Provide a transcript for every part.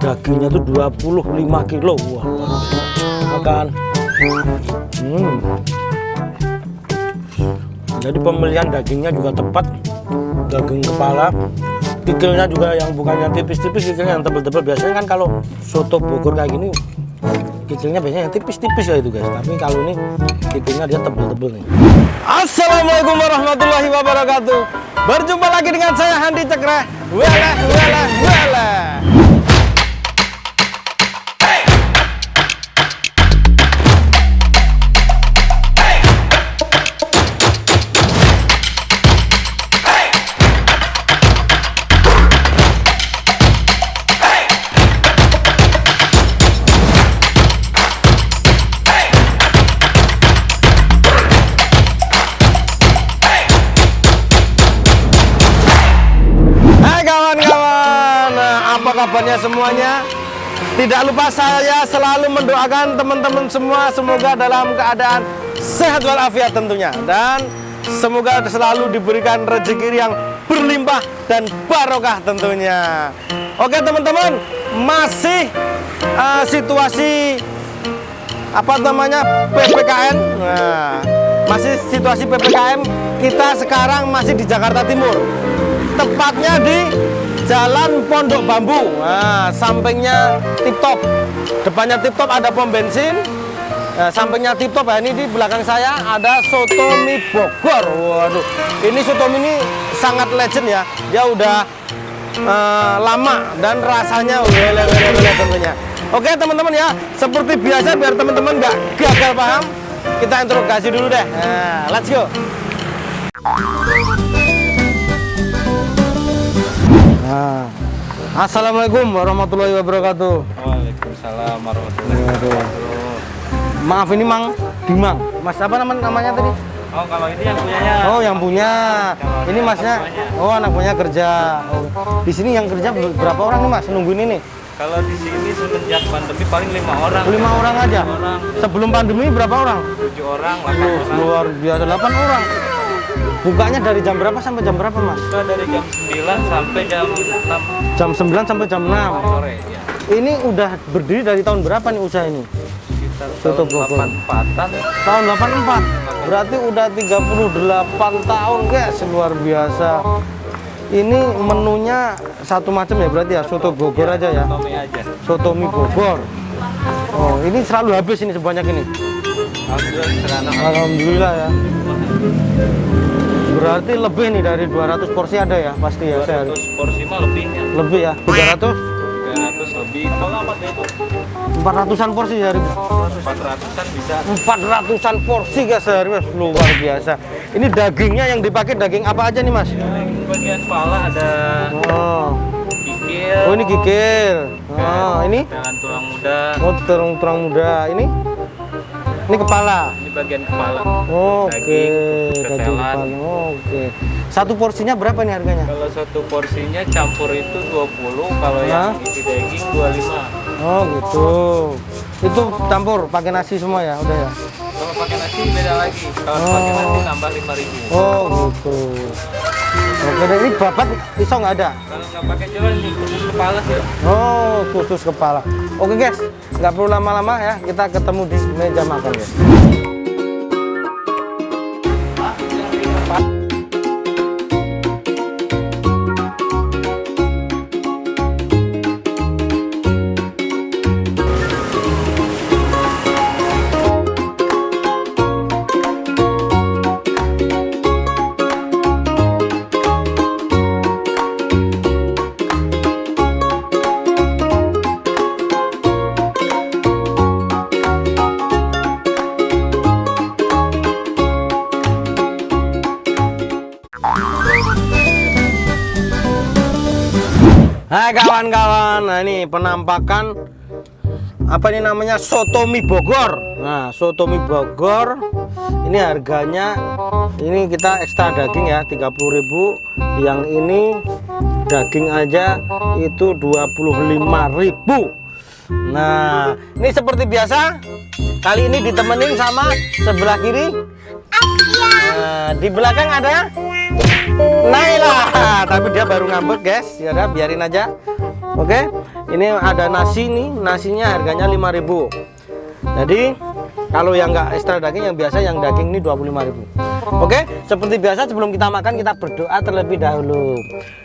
dagingnya tuh 25 kilo. Wah, makan. Jadi pemilihan dagingnya juga tepat. Daging kepala, kikilnya juga yang bukannya tipis-tipis, kikilnya yang tebel-tebel. Biasanya kan kalau soto Bogor kayak gini, kikilnya biasanya yang tipis-tipis ya itu guys. Tapi kalau ini kikilnya dia tebel-tebel nih. Assalamualaikum warahmatullahi wabarakatuh. Berjumpa lagi dengan saya Handi Cekreh. Wala. Kabarnya semuanya, tidak lupa saya selalu mendoakan teman-teman semua semoga dalam keadaan sehat walafiat tentunya, dan semoga selalu diberikan rezeki yang berlimpah dan barokah tentunya. Oke teman-teman, masih situasi PPKM. Masih situasi PPKM, kita sekarang masih di Jakarta Timur, tepatnya di Jalan Pondok Bambu. Nah, sampingnya Tip Top, depannya Tip Top ada pom bensin. Nah, sampingnya Tip Top, ini di belakang saya ada Soto Mie Bogor. Waduh, ini Soto Mie ini sangat legend ya. Dia udah lama dan rasanya wele tentunya. Oke teman-teman ya, seperti biasa biar teman-teman nggak gagal paham, kita interogasi dulu deh. Nah, let's go. Nah, assalamualaikum warahmatullahi wabarakatuh. Waalaikumsalam warahmatullahi wabarakatuh. Maaf ini Mang Dimang. Mas apa namanya tadi? Oh kalau ini yang punyanya. Oh yang punya. Ini masnya. Oh anak punya kerja. Oh. Di sini yang kerja berapa orang nih Mas nungguin ini? Kalau di sini semenjak pandemi paling 5 orang. 5 orang aja. 5 orang. Sebelum pandemi berapa orang? 7 orang, 8 orang. Luar biasa 8 orang. Bukanya dari jam berapa sampai jam berapa Mas? Buka dari jam 9 sampai jam 6. Jam 9 sampai jam 6 sore ya. Ini udah berdiri dari tahun berapa nih usaha ini? Sekitar Soto Bogor. 84-an. Tahun 84. Berarti udah 38 tahun guys, luar biasa. Ini menunya satu macam ya berarti ya, soto Bogor aja ya. Soto mie aja. Soto Mie Bogor. Oh, ini selalu habis ini sebanyak ini. Alhamdulillah ya. Berarti lebih nih dari 200 porsi ada ya pasti ya. 200 porsi mah lebihnya. Lebih ya, 300 lebih. Kalau apa itu? 400-an porsi sehari. 400-an bisa. 400-an porsi guys sehari, Mas. Luar biasa. Ini dagingnya yang dipakai daging apa aja nih Mas? Bagian kepala ada kikil. Oh ini kikil. Oh ini? Dengan tulang muda. Oh tulang muda. Ini kepala. Ini bagian kepala. Oke. Daging tetelan. kepala. Oke. Satu porsinya berapa nih harganya? Kalau satu porsinya campur itu 20, kalau yang isi daging 25. Oh gitu. Itu campur pakai nasi semua ya, udah ya. Kalau pakai nasi beda lagi. Kalau pakai nasi nambah 5.000. Oh gitu. Oke, dan ini babat pisau nggak ada? Kalau nggak pakai jelas ini khusus kepala sih. Oh, khusus kepala. Oke guys, nggak perlu lama-lama ya. Kita ketemu di meja makan ya. Hai kawan-kawan, nah ini penampakan apa ini namanya Soto Mie Bogor. Nah Soto Mie Bogor ini harganya, ini kita ekstra daging ya 30.000. Yang ini daging aja itu 25.000. Nah ini seperti biasa, kali ini ditemenin sama sebelah kiri. Nah, di belakang ada Naila, tapi dia baru ngambek guys. Ya udah biarin aja. Oke. Ini ada nasi nih, nasinya harganya 5.000. Jadi kalau yang nggak ekstra daging, yang biasa yang daging ini 25.000. Oke, seperti biasa sebelum kita makan kita berdoa terlebih dahulu.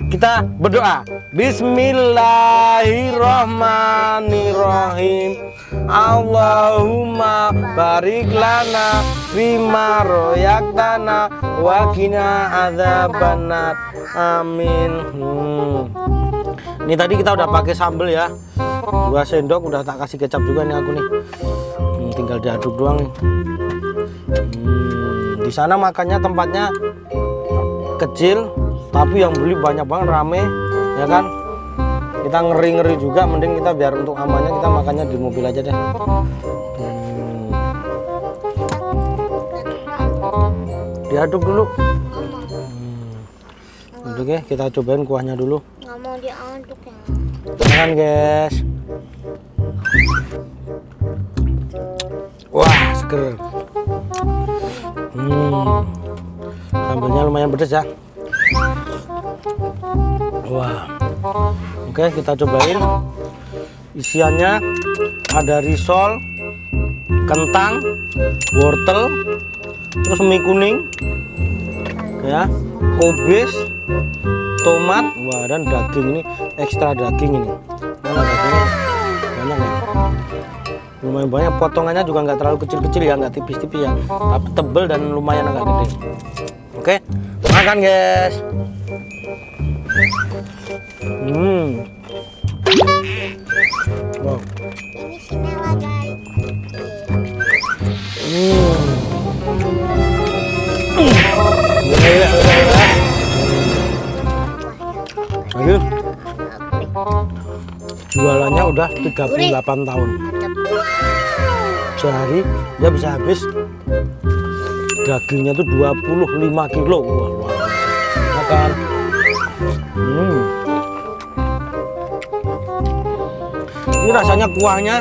Kita berdoa. Bismillahirrahmanirrahim. Allahumma barik lana fima royaktana wa qina adzabannar. Amin. Ini tadi kita udah pakai sambal ya. 2 sendok, udah tak kasih kecap juga nih aku nih. Tinggal diaduk doang nih. Di sana makannya tempatnya kecil, tapi yang beli banyak banget, rame, ya kan? Kita ngeri-ngeri juga, mending kita biar untuk amannya kita makannya di mobil aja deh. Diaduk dulu. Oke, kita cobain kuahnya dulu. Nggak mau diaduk ya. Jangan guys. Wah, seger. Sambalnya lumayan pedas ya. Wah. Oke, kita cobain. Isiannya ada risol, kentang, wortel, terus mie kuning, ya, kubis, tomat, wah, dan daging ini ekstra daging ini. Mana dagingnya? Banyak ya. Lumayan banyak, potongannya juga nggak terlalu kecil-kecil ya, nggak tipis-tipis ya, tapi tebel dan lumayan agak gede. Oke, makan guys. Wow. Ini sinela guys. Aduh. Jualannya udah 38 tahun. Sehari dia bisa habis dagingnya tuh 25 kilo. Wah, luar biasa. Makan. Ini rasanya kuahnya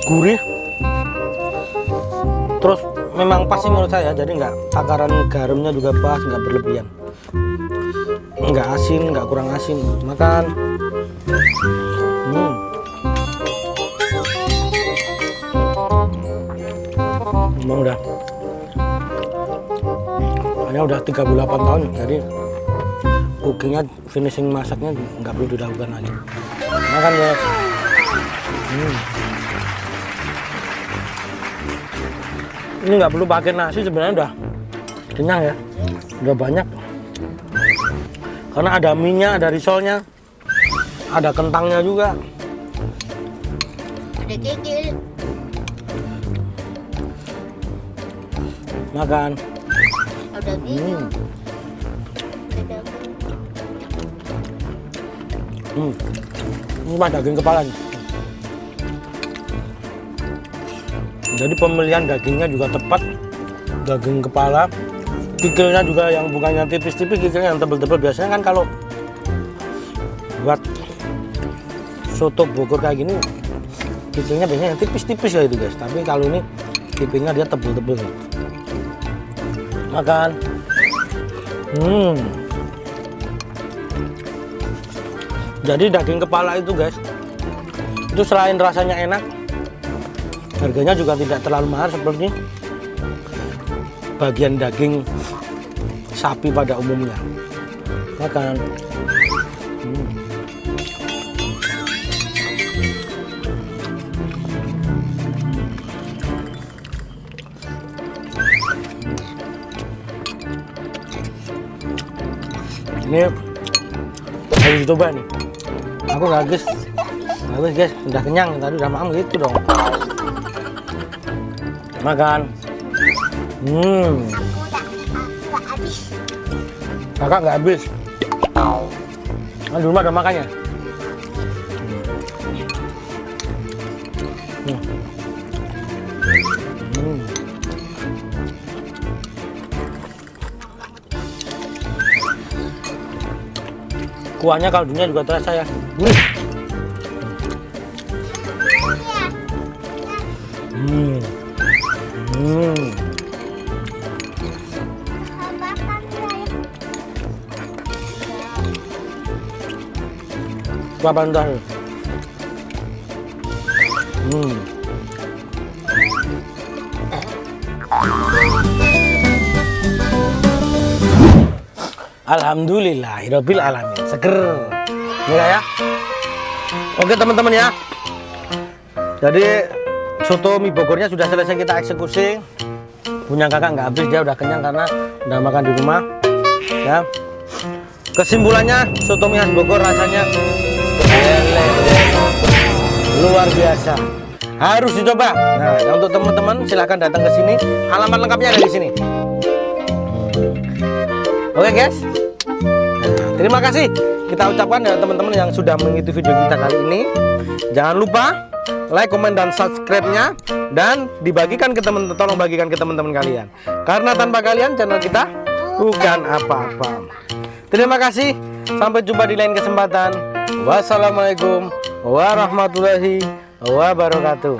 gurih. Terus memang pas sih menurut saya, jadi nggak, takaran garamnya juga pas, nggak berlebihan, nggak asin, nggak kurang asin. Makan. Emang udah, hanya udah 38 tahun, jadi cookingnya, finishing masaknya nggak perlu dilakukan lagi. Makan guys. Ini nggak perlu pakai nasi, sebenarnya udah kenyang ya, udah banyak. Karena ada mie-nya, ada risolnya, ada kentangnya juga. Ada kikil. Makan. Ada gini. Ada Ini mah daging kepala nih. Jadi pemilihan dagingnya juga tepat, daging kepala. Kikilnya juga yang bukannya tipis-tipis, kikilnya yang tebel-tebel. Biasanya kan kalau buat soto Bogor kayak gini, kikilnya biasanya yang tipis-tipis ya itu guys. Tapi kalau ini kikilnya dia tebel-tebel. Makan. Jadi daging kepala itu guys, itu selain rasanya enak, harganya juga tidak terlalu mahal seperti bagian daging sapi pada umumnya. Makan. Ini harus dicoba nih. Aku nggak habis guys, udah kenyang tadi, udah makan gitu dong. Makan. Aku nggak habis. Kakak nggak habis. Nah, di rumah ada makannya. Kuahnya kaldunya juga terasa ya. Kuah pandan. Alhamdulillahirabbil alamin. Seger. Enggak ya? Oke teman-teman ya. Jadi soto mie Bogornya sudah selesai kita eksekusi. Punya kakak nggak habis, dia udah kenyang karena udah makan di rumah. Ya. Kesimpulannya soto mie khas Bogor rasanya luar biasa. Harus dicoba. Nah, untuk teman-teman silahkan datang ke sini. Halaman lengkapnya ada di sini. Oke guys. Nah, terima kasih kita ucapkan ya teman-teman yang sudah mengikuti video kita kali ini. Jangan lupa like, komen, dan subscribe-nya, dan dibagikan ke teman-teman. Tolong bagikan ke teman-teman kalian. Karena tanpa kalian channel kita bukan apa-apa. Terima kasih. Sampai jumpa di lain kesempatan. Wassalamualaikum warahmatullahi wabarakatuh.